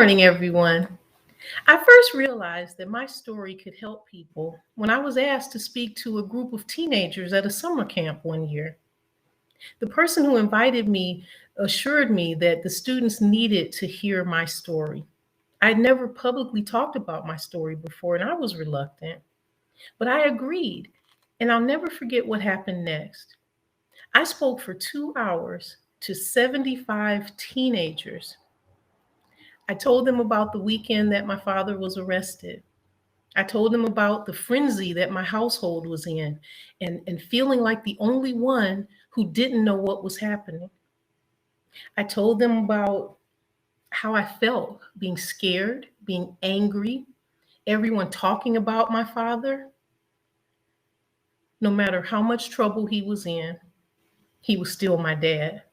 morning, everyone. I first realized that my story could help people when I was asked to speak to a group of teenagers at a summer camp one year. The person who invited me assured me that the students needed to hear my story. I'd never publicly talked about my story before, and I was reluctant, but I agreed, and I'll never forget what happened next. I spoke for 2 hours to 75 teenagers. I told them about the weekend that my father was arrested. I told them about the frenzy that my household was in and feeling like the only one who didn't know what was happening. I told them about how I felt being scared, being angry, everyone talking about my father. No matter how much trouble he was in, he was still my dad.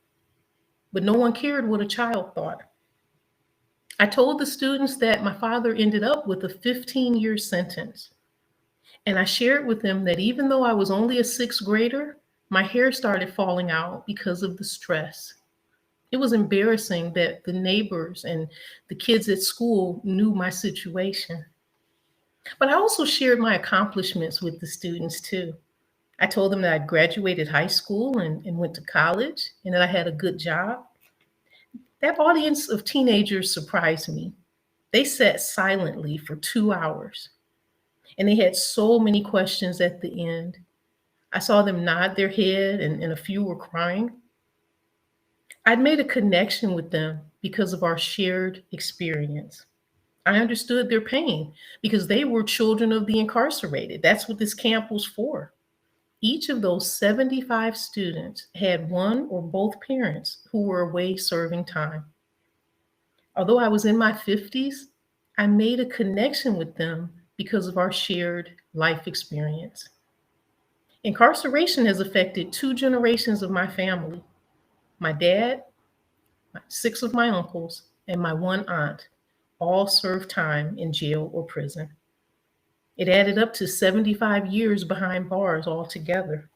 But no one cared what a child thought. I told the students that my father ended up with a 15-year sentence. And I shared with them that even though I was only a sixth grader, my hair started falling out because of the stress. It was embarrassing that the neighbors and the kids at school knew my situation. But I also shared my accomplishments with the students too. I told them that I graduated high school and went to college and that I had a good job. That audience of teenagers surprised me. They sat silently for 2 hours and they had so many questions at the end. I saw them nod their head and a few were crying. I'd made a connection with them because of our shared experience. I understood their pain because they were children of the incarcerated. That's what this camp was for. Each of those 75 students had one or both parents who were away serving time. Although I was in my 50s, I made a connection with them because of our shared life experience. Incarceration has affected two generations of my family. My dad, six of my uncles, and my one aunt all served time in jail or prison. It added up to 75 years behind bars altogether.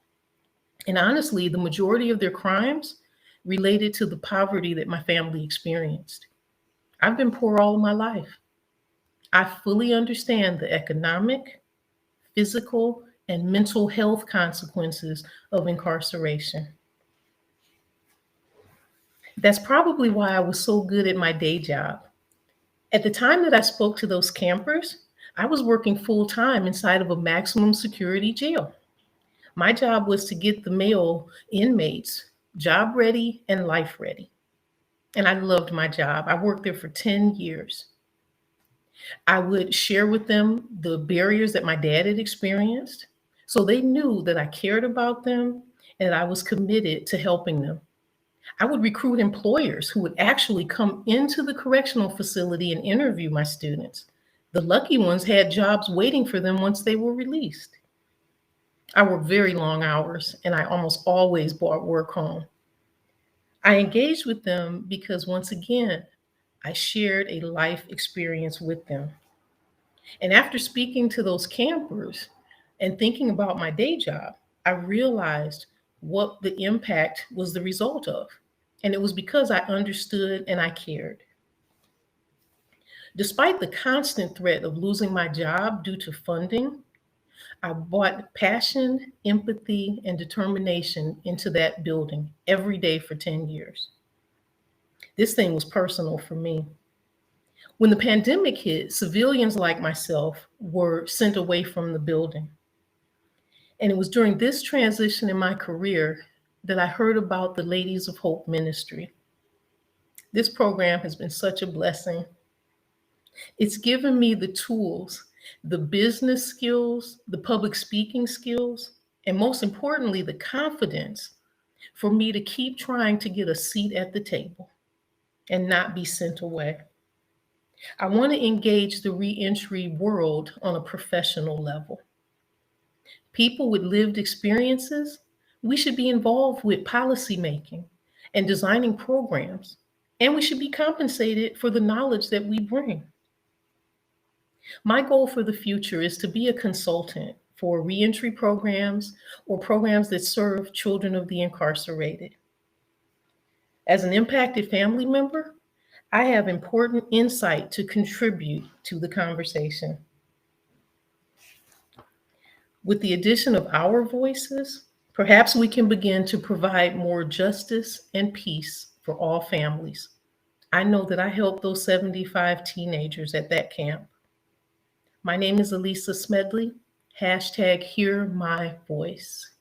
And honestly, the majority of their crimes related to the poverty that my family experienced. I've been poor all of my life. I fully understand the economic, physical, and mental health consequences of incarceration. That's probably why I was so good at my day job. At the time that I spoke to those campers, I was working full time inside of a maximum security jail. My job was to get the male inmates job ready and life ready. And I loved my job. I worked there for 10 years. I would share with them the barriers that my dad had experienced. So they knew that I cared about them and that I was committed to helping them. I would recruit employers who would actually come into the correctional facility and interview my students. The lucky ones had jobs waiting for them once they were released. I worked very long hours and I almost always brought work home. I engaged with them because once again, I shared a life experience with them. And after speaking to those campers and thinking about my day job, I realized what the impact was the result of. And it was because I understood and I cared. Despite the constant threat of losing my job due to funding, I brought passion, empathy, and determination into that building every day for 10 years. This thing was personal for me. When the pandemic hit, civilians like myself were sent away from the building. And it was during this transition in my career that I heard about the Ladies of Hope ministry. This program has been such a blessing. It's given me the tools, the business skills, the public speaking skills, and most importantly, the confidence for me to keep trying to get a seat at the table and not be sent away. I want to engage the reentry world on a professional level. People with lived experiences, we should be involved with policy making and designing programs, and we should be compensated for the knowledge that we bring. My goal for the future is to be a consultant for reentry programs or programs that serve children of the incarcerated. As an impacted family member, I have important insight to contribute to the conversation. With the addition of our voices, perhaps we can begin to provide more justice and peace for all families. I know that I helped those 75 teenagers at that camp. My name is Alisa Smedley. Hashtag Hear My Voice.